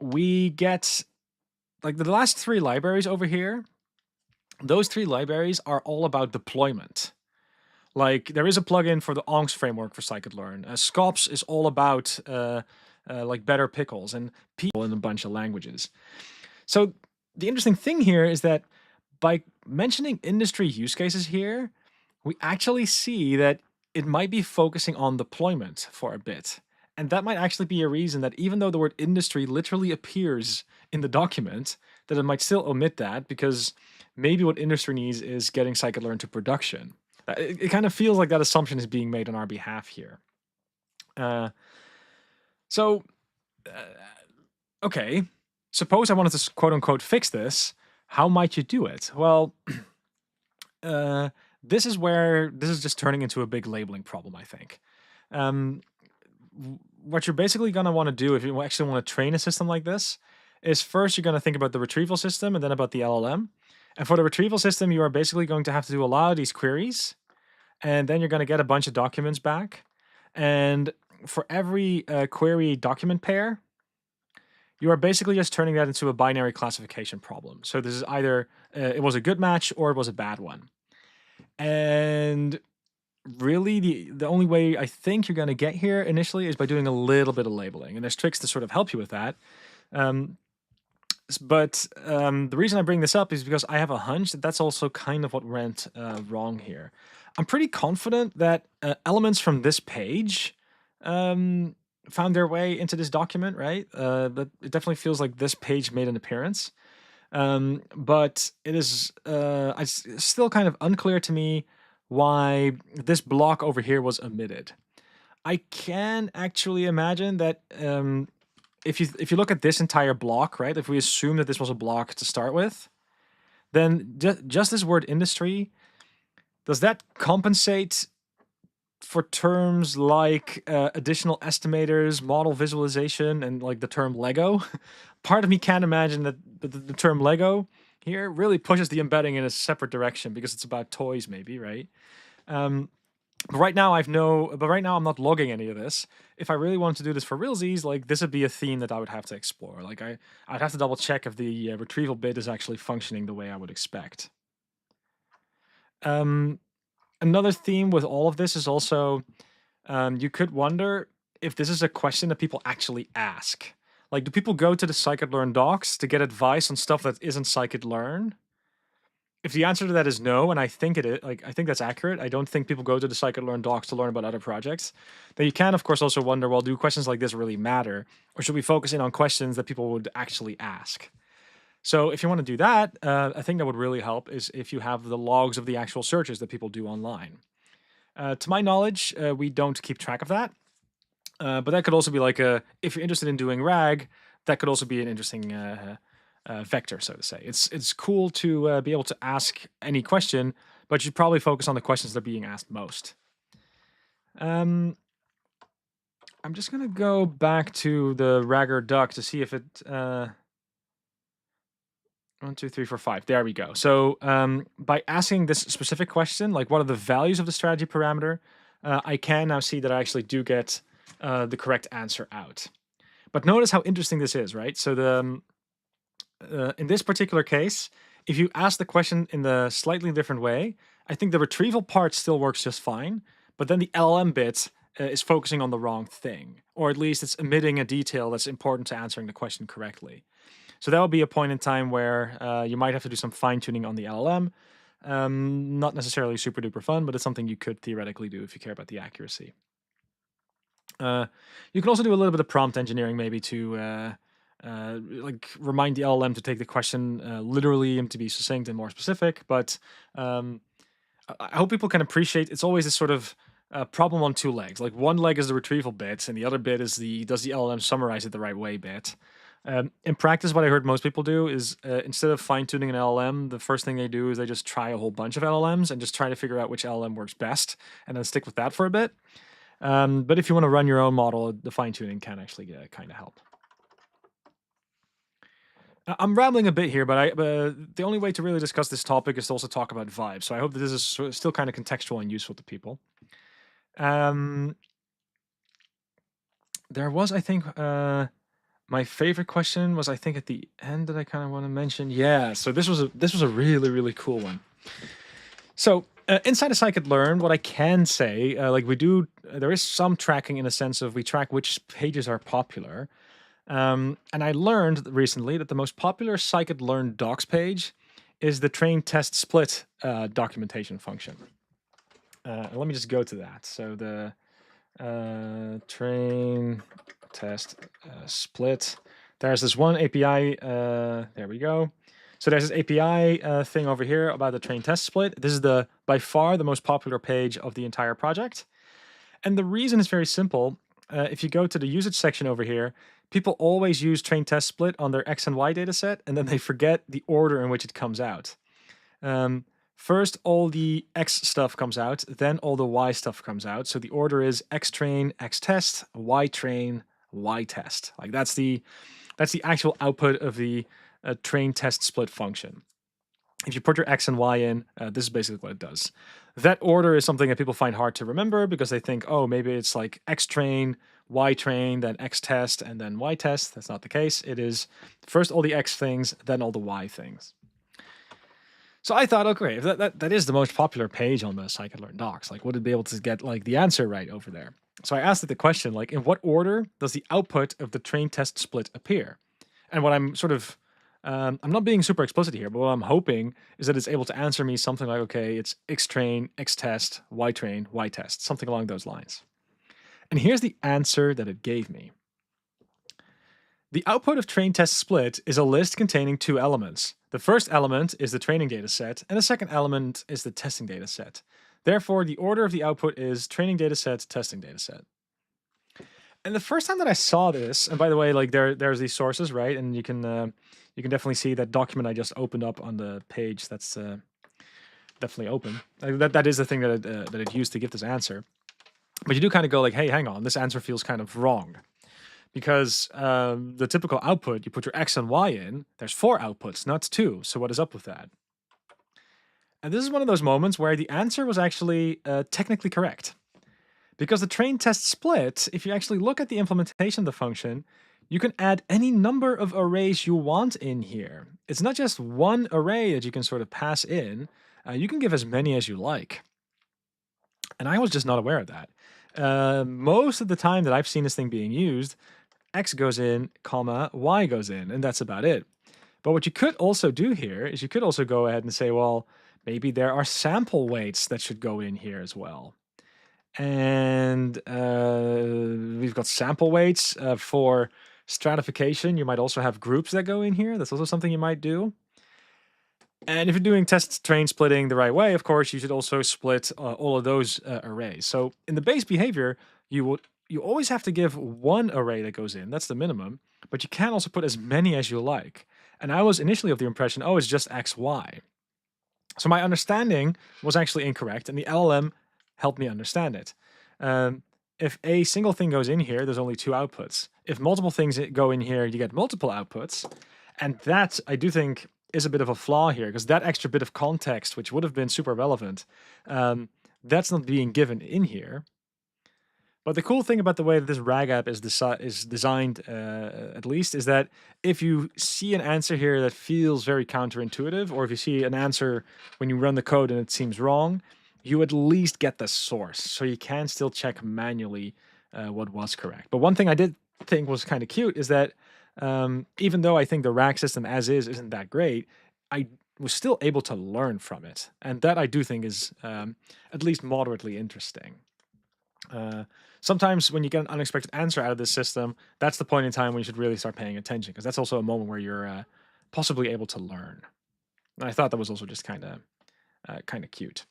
we get like the last 3 libraries over here. Those 3 libraries are all about deployment. Like, there is a plugin for the onks framework for scikit-learn. Scops is all about like better pickles and people in a bunch of languages. So the interesting thing here is that by mentioning industry use cases here, we actually see that it might be focusing on deployment for a bit. And that might actually be a reason that even though the word industry literally appears in the document, that it might still omit that, because maybe what industry needs is getting scikit-learn to production. It kind of feels like that assumption is being made on our behalf here. Okay, suppose I wanted to quote-unquote fix this. How might you do it? Well, this is just turning into a big labeling problem, I think. What you're basically going to want to do if you actually want to train a system like this is, first you're going to think about the retrieval system and then about the LLM. And for the retrieval system, you are basically going to have to do a lot of these queries, and then you're going to get a bunch of documents back. And for every query document pair, you are basically just turning that into a binary classification problem. So this is either it was a good match or it was a bad one. And really, the only way I think you're going to get here initially is by doing a little bit of labeling. And there's tricks to sort of help you with that. But the reason I bring this up is because I have a hunch that that's also kind of what went wrong here. I'm pretty confident that elements from this page found their way into this document, right? But it definitely feels like this page made an appearance. But it is it's still kind of unclear to me why this block over here was omitted. I can actually imagine that if you look at this entire block, right? If we assume that this was a block to start with, then just this word industry, does that compensate for terms like additional estimators, model visualization, and like the term Lego? Part of me can't imagine that the term Lego here really pushes the embedding in a separate direction because it's about toys, maybe, right? But right now I'm not logging any of this. If I really wanted to do this for realsies, like, this would be a theme that I would have to explore. Like, I'd have to double check if the retrieval bit is actually functioning the way I would expect. Another theme with all of this is also you could wonder if this is a question that people actually ask. Like, do people go to the scikit-learn docs to get advice on stuff that isn't scikit-learn? If the answer to that is no, and I think it is, like, I think that's accurate. I don't think people go to the scikit-learn docs to learn about other projects. Then you can, of course, also wonder, well, do questions like this really matter? Or should we focus in on questions that people would actually ask? So if you want to do that, a thing that would really help is if you have the logs of the actual searches that people do online. To my knowledge, we don't keep track of that. But that could also be like if you're interested in doing RAG, that could also be an interesting vector, so to say. It's cool to be able to ask any question, but you'd probably focus on the questions that are being asked most. I'm just gonna go back to the Ragger duck to see if it. 1, 2, 3, 4, 5. There we go. So by asking this specific question, like what are the values of the strategy parameter, I can now see that I actually do get the correct answer out. But notice how interesting this is, right? So in this particular case, if you ask the question in the slightly different way, I think the retrieval part still works just fine, but then the LLM bit is focusing on the wrong thing, or at least it's omitting a detail that's important to answering the question correctly. So that will be a point in time where you might have to do some fine tuning on the LLM. Not necessarily super duper fun, but it's something you could theoretically do if you care about the accuracy. You can also do a little bit of prompt engineering, maybe to like remind the LLM to take the question literally and to be succinct and more specific. But I hope people can appreciate it's always this sort of problem on two legs. Like one leg is the retrieval bit, and the other bit is the does the LLM summarize it the right way bit. In practice, what I heard most people do is instead of fine tuning an LLM, the first thing they do is they just try a whole bunch of LLMs and just try to figure out which LLM works best and then stick with that for a bit. But if you want to run your own model, the fine tuning can actually kind of help. I'm rambling a bit here, but the only way to really discuss this topic is to also talk about vibes. So I hope that this is still kind of contextual and useful to people. There was, I think, my favorite question was, I think, at the end that I kind of want to mention. Yeah, so this was a really, really cool one. So inside of scikit-learn, what I can say, like there is some tracking in a sense of we track which pages are popular. And I learned recently that the most popular scikit-learn docs page is the train test split documentation function. Let me just go to that. So the train test split. There's this one API. There we go. So there's this API thing over here about the train test split. This is by far the most popular page of the entire project. And the reason is very simple. If you go to the usage section over here, people always use train test split on their X and Y data set, and then they forget the order in which it comes out. First, all the X stuff comes out, then all the Y stuff comes out. So the order is X train, X test, Y train, Y test. Like that's the actual output of the train test split function. If you put your X and Y in, this is basically what it does. That order is something that people find hard to remember because they think, oh, maybe it's like X train, Y train, then X test, and then Y test. That's not the case. It is first all the X things, then all the Y things. So I thought, okay, if that is the most popular page on the scikit-learn docs, like would it be able to get like the answer right over there? So I asked it the question, like, in what order does the output of the train test split appear? And what I'm sort of, I'm not being super explicit here, but what I'm hoping is that it's able to answer me something like, okay, it's X train, X test, Y train, Y test, something along those lines. And here's the answer that it gave me. The output of train test split is a list containing two elements. The first element is the training data set, and the second element is the testing data set. Therefore, the order of the output is training data set, testing data set. And the first time that I saw this, and by the way, like there's these sources, right? And you can definitely see that document I just opened up on the page. That's definitely open. That is the thing that it used to give this answer. But you do kind of go like, hey, hang on, this answer feels kind of wrong. Because the typical output, you put your X and Y in, there's 4 outputs, not 2. So what is up with that? And this is one of those moments where the answer was actually technically correct. Because the train test split, if you actually look at the implementation of the function, you can add any number of arrays you want in here. It's not just one array that you can sort of pass in. you can give as many as you like. And I was just not aware of that. Most of the time that I've seen this thing being used, X goes in, comma, Y goes in, and that's about it. But what you could also do here is you could also go ahead and say, well, maybe there are sample weights that should go in here as well. And we've got sample weights for stratification. You might also have groups that go in here. That's also something you might do. And if you're doing test train splitting the right way, of course, you should also split all of those arrays. So in the base behavior, you always have to give one array that goes in. That's the minimum. But you can also put as many as you like. And I was initially of the impression, oh, it's just X, Y. So my understanding was actually incorrect, and the LLM helped me understand it. If a single thing goes in here, there's only two outputs. If multiple things go in here, you get multiple outputs. And that, I do think, is a bit of a flaw here, because that extra bit of context, which would have been super relevant, that's not being given in here. But the cool thing about the way that this RAG app is designed, at least, is that if you see an answer here that feels very counterintuitive, or if you see an answer when you run the code and it seems wrong, you at least get the source. So you can still check manually what was correct. But one thing I did think was kind of cute is that even though I think the RAG system as is isn't that great, I was still able to learn from it. And that I do think is at least moderately interesting. Sometimes when you get an unexpected answer out of this system, that's the point in time when you should really start paying attention, because that's also a moment where you're possibly able to learn. And I thought that was also just kind of cute.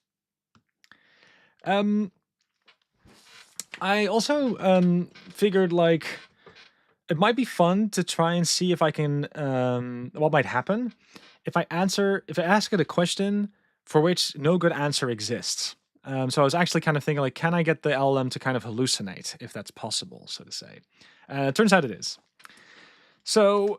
I also figured like it might be fun to try and see if I can what might happen if I ask it a question for which no good answer exists. So I was actually kind of thinking, like, can I get the LLM to kind of hallucinate, if that's possible, so to say? Turns out it is. So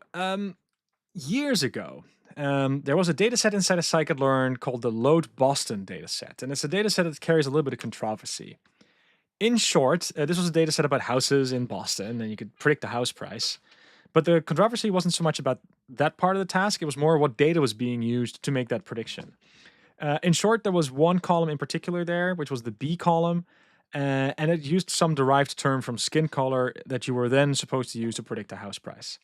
years ago, there was a data set inside of scikit-learn called the Load Boston dataset, and it's a data set that carries a little bit of controversy. In short, this was a data set about houses in Boston, and you could predict the house price. But the controversy wasn't so much about that part of the task, it was more what data was being used to make that prediction. In short, there was one column in particular there, which was the B column, and it used some derived term from skin color that you were then supposed to use to predict the house price.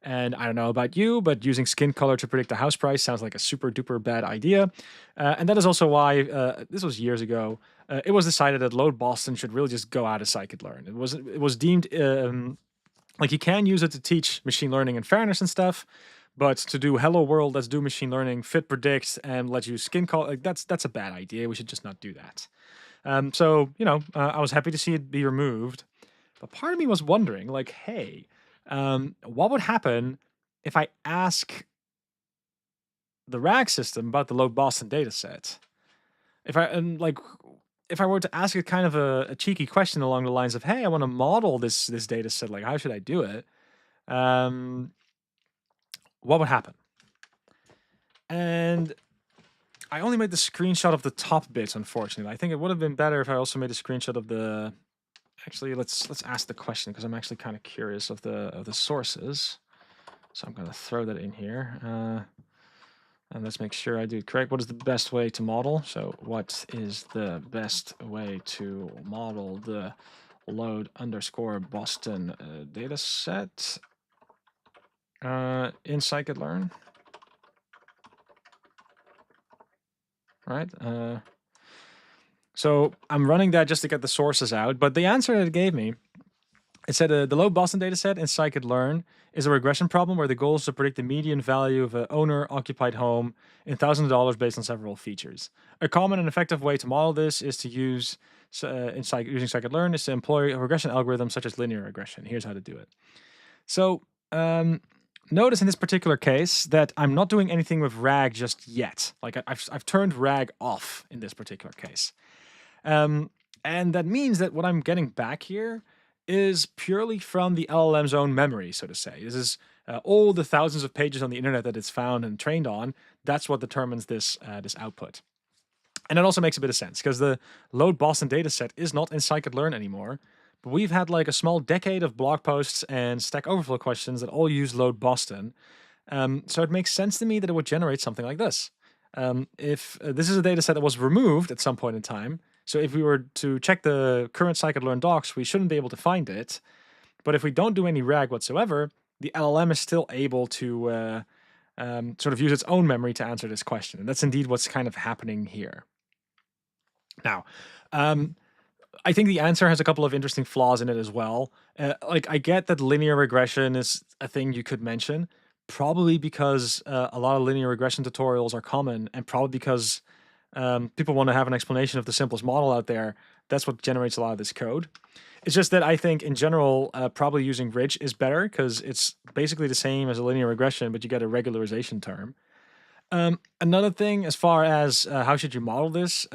And I don't know about you, but using skin color to predict the house price sounds like a super duper bad idea. And that is also why, this was years ago, it was decided that Load Boston should really just go out of scikit-learn. It was deemed like you can use it to teach machine learning and fairness and stuff, but to do hello world, let's do machine learning, fit predict, and let you skin color, like that's a bad idea. We should just not do that. So, I was happy to see it be removed. But part of me was wondering, like, hey, what would happen if I ask the RAG system about the Load Boston dataset? If I were to ask it kind of a cheeky question along the lines of, hey, I want to model this data set, like how should I do it? What would happen? And I only made the screenshot of the top bit, unfortunately. I think it would have been better if I also made a screenshot of the... Actually, let's ask the question, because I'm actually kind of curious of the sources. So I'm going to throw that in here. And let's make sure I do it correct. What is the best way to model? So what is the best way to model the load_Boston data set in scikit-learn? Right. So I'm running that just to get the sources out. But the answer that it gave me, it said the Load Boston dataset in scikit-learn is a regression problem where the goal is to predict the median value of an owner-occupied home in thousands of dollars based on several features. A common and effective way to model this is to use using scikit-learn is to employ a regression algorithm such as linear regression. Here's how to do it. So notice in this particular case that I'm not doing anything with RAG just yet. Like I've turned RAG off in this particular case. And that means that what I'm getting back here is purely from the LLM's own memory, so to say. This is all the thousands of pages on the internet that it's found and trained on. That's what determines this output. And it also makes a bit of sense, because the Load Boston dataset is not in scikit-learn anymore. But we've had like a small decade of blog posts and Stack Overflow questions that all use Load Boston. So it makes sense to me that it would generate something like this. If this is a data set that was removed at some point in time, so if we were to check the current scikit-learn docs, we shouldn't be able to find it. But if we don't do any RAG whatsoever, the LLM is still able to sort of use its own memory to answer this question. And that's indeed what's kind of happening here. Now, I think the answer has a couple of interesting flaws in it as well. Like, I get that linear regression is a thing you could mention, probably because a lot of linear regression tutorials are common, and probably because people want to have an explanation of the simplest model out there. That's what generates a lot of this code. It's just that I think in general, probably using ridge is better because it's basically the same as a linear regression, but you get a regularization term. Another thing, as far as how should you model this,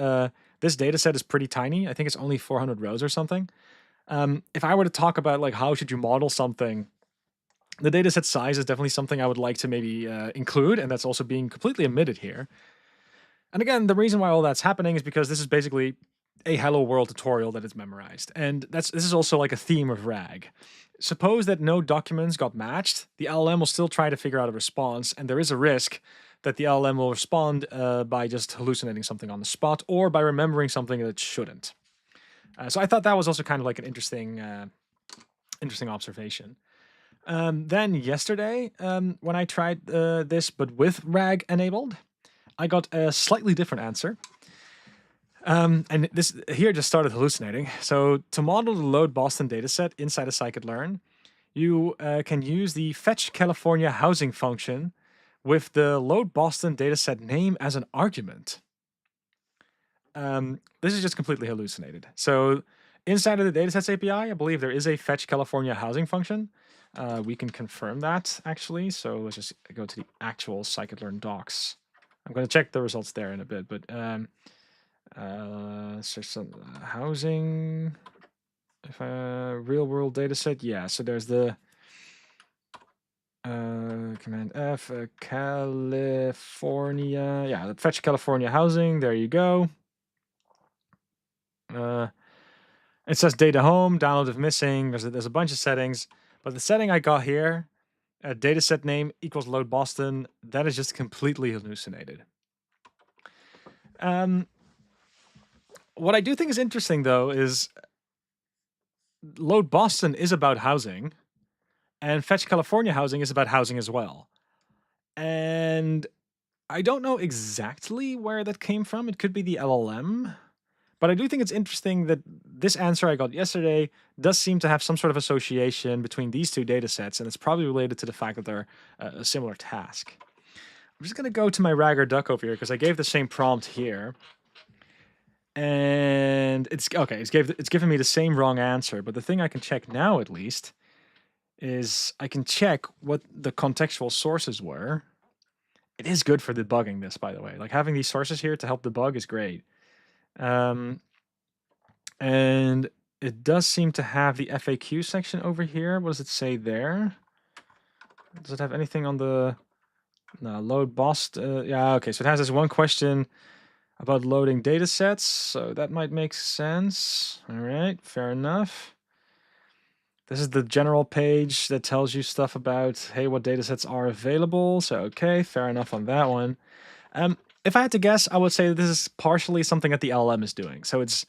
this data set is pretty tiny. I think it's only 400 rows or something. If I were to talk about like how should you model something, the data set size is definitely something I would like to maybe include, and that's also being completely omitted here. And again, the reason why all that's happening is because this is basically a Hello World tutorial that is memorized. And this is also like a theme of RAG. Suppose that no documents got matched, the LLM will still try to figure out a response, and there is a risk that the LLM will respond by just hallucinating something on the spot or by remembering something that it shouldn't. So I thought that was also kind of like an interesting observation. Then yesterday, when I tried this but with RAG enabled, I got a slightly different answer. And this here just started hallucinating. So to model the load Boston dataset inside a scikit-learn, you can use the fetch California housing function with the load Boston dataset name as an argument. This is just completely hallucinated. So inside of the datasets API, I believe there is a fetch California housing function. We can confirm that actually. So let's just go to the actual scikit-learn docs. I'm going to check the results there in a bit, but so some housing, if real world data set, yeah. So there's the command F, California, yeah, the fetch California housing. There you go. It says data home, download if missing. There's a bunch of settings, but the setting I got here, dataset name equals load Boston, that is just completely hallucinated. What I do think is interesting, though, is load Boston is about housing, and fetch California housing is about housing as well. And I don't know exactly where that came from. It could be the LLM, but I do think it's interesting that this answer I got yesterday does seem to have some sort of association between these two data sets, and it's probably related to the fact that they're a similar task. I'm just going to go to my Ragger Duck over here because I gave the same prompt here. And it's okay. It's given me the same wrong answer, but the thing I can check now, at least, is I can check what the contextual sources were. It is good for debugging this, by the way. Like having these sources here to help debug is great. And it does seem to have the FAQ section over here. What does it say there? Does it have anything on the load Boston? Yeah, okay. So it has this one question about loading data sets, so that might make sense. All right, fair enough. This is the general page that tells you stuff about, hey, what data sets are available. So, okay, fair enough on that one. If I had to guess, I would say that this is partially something that the LLM is doing. So it's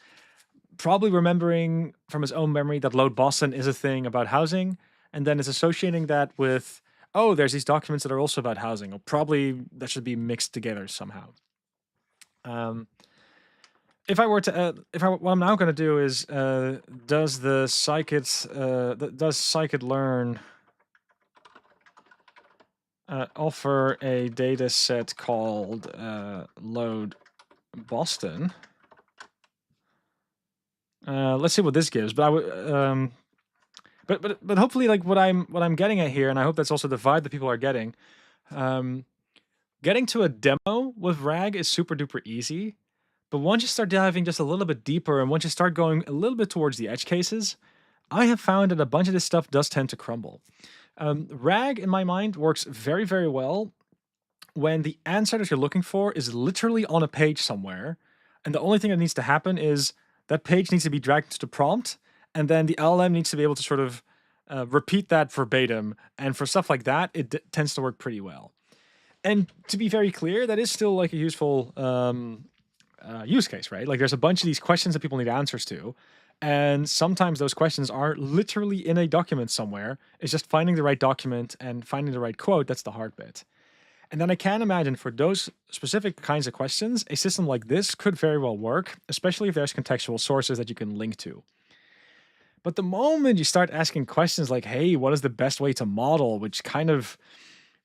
probably remembering from its own memory that load Boston is a thing about housing, and then it's associating that with, oh, there's these documents that are also about housing. Or probably that should be mixed together somehow. If I were to, what I'm now going to do is, does scikit-learn offer a data set called load Boston? Let's see what this gives. But I would, but hopefully, like what I'm getting at here, and I hope that's also the vibe that people are getting. Getting to a demo with RAG is super duper easy. But once you start diving just a little bit deeper and once you start going a little bit towards the edge cases, I have found that a bunch of this stuff does tend to crumble. RAG, in my mind, works very, very well when the answer that you're looking for is literally on a page somewhere, and the only thing that needs to happen is that page needs to be dragged to the prompt, and then the LLM needs to be able to sort of repeat that verbatim, and for stuff like that, it tends to work pretty well. And to be very clear, that is still like a useful use case, right? Like there's a bunch of these questions that people need answers to. And sometimes those questions are literally in a document somewhere. It's just finding the right document and finding the right quote. That's the hard bit. And then I can imagine for those specific kinds of questions, a system like this could very well work, especially if there's contextual sources that you can link to. But the moment you start asking questions like, hey, what is the best way to model, which kind of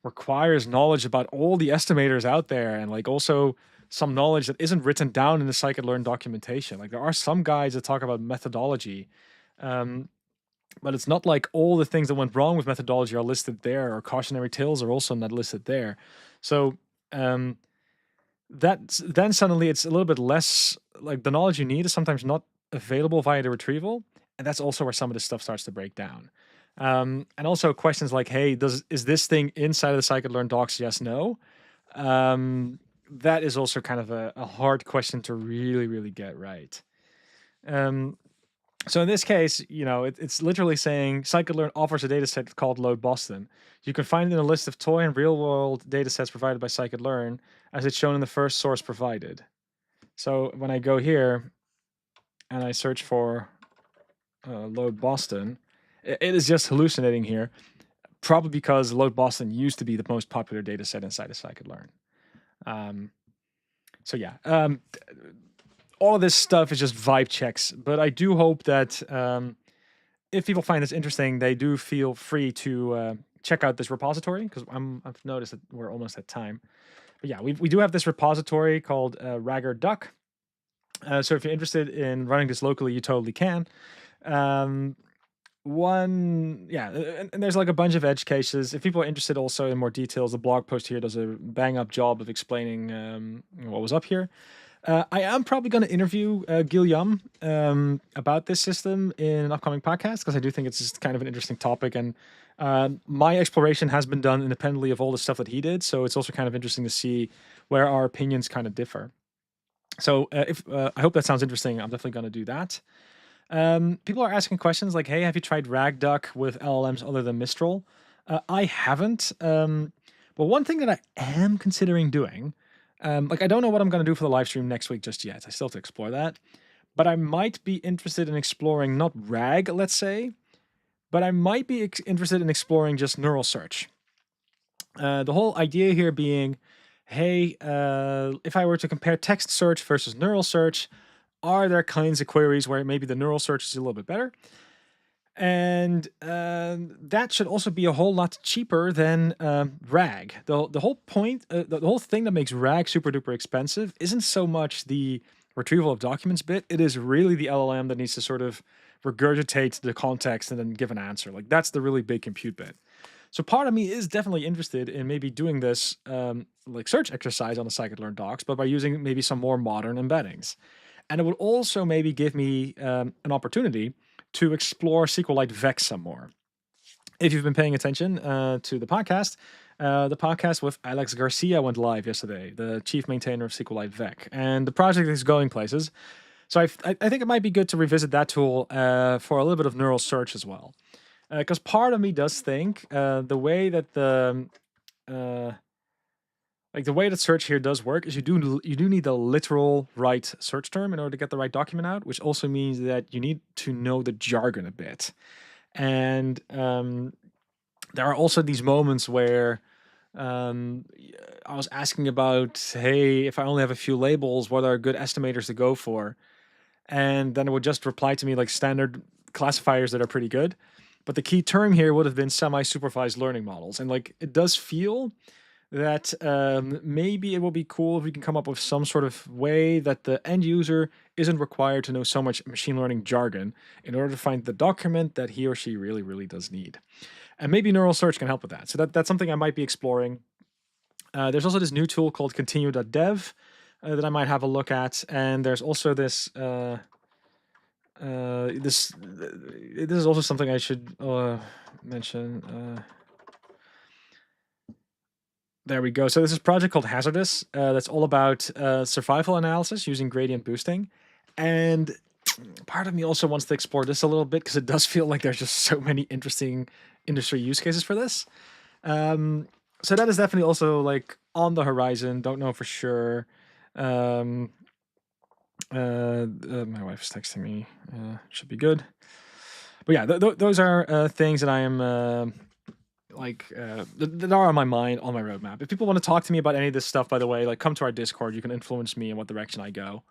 requires knowledge about all the estimators out there and like also some knowledge that isn't written down in the scikit-learn documentation. Like there are some guides that talk about methodology, um, but it's not like all the things that went wrong with methodology are listed there, or cautionary tales are also not listed there. So um, then suddenly it's a little bit less like the knowledge you need is sometimes not available via the retrieval, and that's also where some of this stuff starts to break down. And also questions like, "Hey, is this thing inside of the scikit-learn docs? Yes, no." That is also kind of a hard question to really, really get right. Um, so in this case, it's literally saying scikit-learn offers a dataset called Load Boston. You can find it in a list of toy and real-world datasets provided by scikit-learn, as it's shown in the first source provided. So when I go here and I search for Load Boston, it is just hallucinating here, probably because Load Boston used to be the most popular dataset inside of scikit-learn. So yeah, all of this stuff is just vibe checks, but I do hope that if people find this interesting, they do feel free to check out this repository, because I've noticed that we're almost at time. But yeah, we do have this repository called Ragger Duck. So if you're interested in running this locally, you totally can. And there's like a bunch of edge cases. If people are interested also in more details, the blog post here does a bang up job of explaining what was up here. I am probably going to interview Guillaume about this system in an upcoming podcast, because I do think it's just kind of an interesting topic, and my exploration has been done independently of all the stuff that he did, so it's also kind of interesting to see where our opinions kind of differ. So if I hope that sounds interesting, I'm definitely going to do that. People are asking questions like, "Hey, have you tried RagDuck with LLMs other than Mistral?" I haven't. But one thing that I am considering doing, like I don't know what I'm going to do for the live stream next week just yet. I still have to explore that. But I might be interested in exploring not RAG, let's say, but I might be interested in exploring just neural search. The whole idea here being, hey, if I were to compare text search versus neural search, are there kinds of queries where maybe the neural search is a little bit better? And that should also be a whole lot cheaper than RAG. The whole point, the whole thing that makes RAG super duper expensive isn't so much the retrieval of documents bit. It is really the LLM that needs to sort of regurgitate the context and then give an answer. Like that's the really big compute bit. So part of me is definitely interested in maybe doing this like search exercise on the scikit-learn docs, but by using maybe some more modern embeddings. And it would also maybe give me an opportunity to explore SQLite Vec some more. If you've been paying attention to the podcast with Alex Garcia went live yesterday, the chief maintainer of SQLite Vec, and the project is going places. So I think it might be good to revisit that tool for a little bit of neural search as well. Because part of me does think the way that the way that search here does work is you do need the literal right search term in order to get the right document out, which also means that you need to know the jargon a bit. And there are also these moments where I was asking about, hey, if I only have a few labels, what are good estimators to go for? And then it would just reply to me like standard classifiers that are pretty good. But the key term here would have been semi-supervised learning models. And like it does feel that maybe it will be cool if we can come up with some sort of way that the end user isn't required to know so much machine learning jargon in order to find the document that he or she really, really does need. And maybe neural search can help with that. So that's something I might be exploring. There's also this new tool called continue.dev that I might have a look at. And there's also this this is also something I should mention. There we go. So this is a project called Hazardous that's all about survival analysis using gradient boosting. And part of me also wants to explore this a little bit because it does feel like there's just so many interesting industry use cases for this. So that is definitely also like on the horizon. Don't know for sure. My wife's texting me. Should be good. But yeah, those are things that I am that are on my mind, on my roadmap. If people want to talk to me about any of this stuff, by the way, like come to our Discord. You can influence me in what direction I go.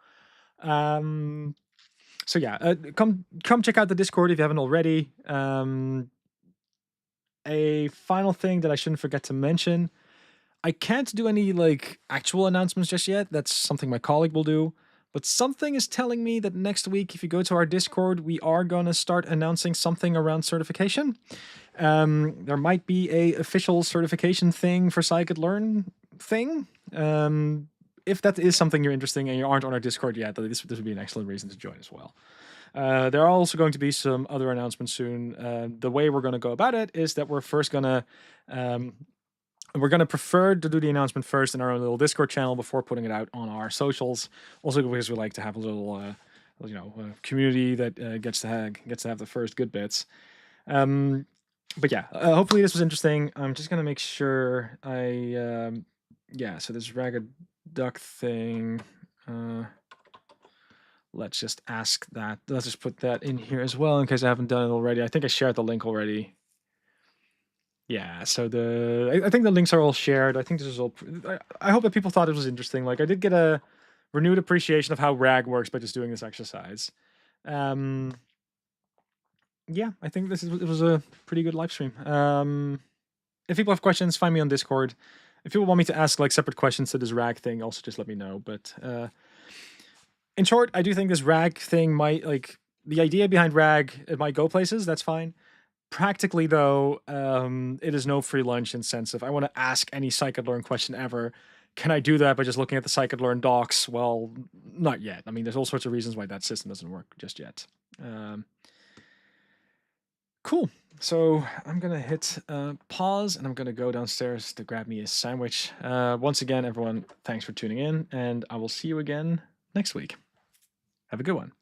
So yeah, come check out the Discord if you haven't already. A final thing that I shouldn't forget to mention: I can't do any like actual announcements just yet. That's something my colleague will do. But something is telling me that next week, if you go to our Discord, we are gonna start announcing something around certification. There might be a official certification thing for scikit-learn thing. If that is something you're interested in and you aren't on our Discord yet, this would be an excellent reason to join as well. There are also going to be some other announcements soon. The way we're going to go about it is that we're first going to prefer to do the announcement first in our own little Discord channel before putting it out on our socials. Also, because we like to have a little, community that gets to have the first good bits. But yeah, hopefully this was interesting. I'm just gonna make sure I, yeah. So this ragged duck thing. Let's just ask that. Let's just put that in here as well in case I haven't done it already. I think I shared the link already. Yeah, so I think the links are all shared. I think this is all. I hope that people thought it was interesting. Like I did get a renewed appreciation of how RAG works by just doing this exercise. Yeah, I think it was a pretty good live stream. If people have questions, find me on Discord. If people want me to ask like separate questions to this RAG thing, also just let me know. But in short, I do think this RAG thing might the idea behind RAG. It might go places. That's fine. Practically, though, it is no free lunch in sense of I want to ask any scikit-learn question ever. Can I do that by just looking at the scikit-learn docs? Well, not yet. I mean, there's all sorts of reasons why that system doesn't work just yet. Cool. So I'm going to hit pause and I'm going to go downstairs to grab me a sandwich. Once again, everyone, thanks for tuning in, and I will see you again next week. Have a good one.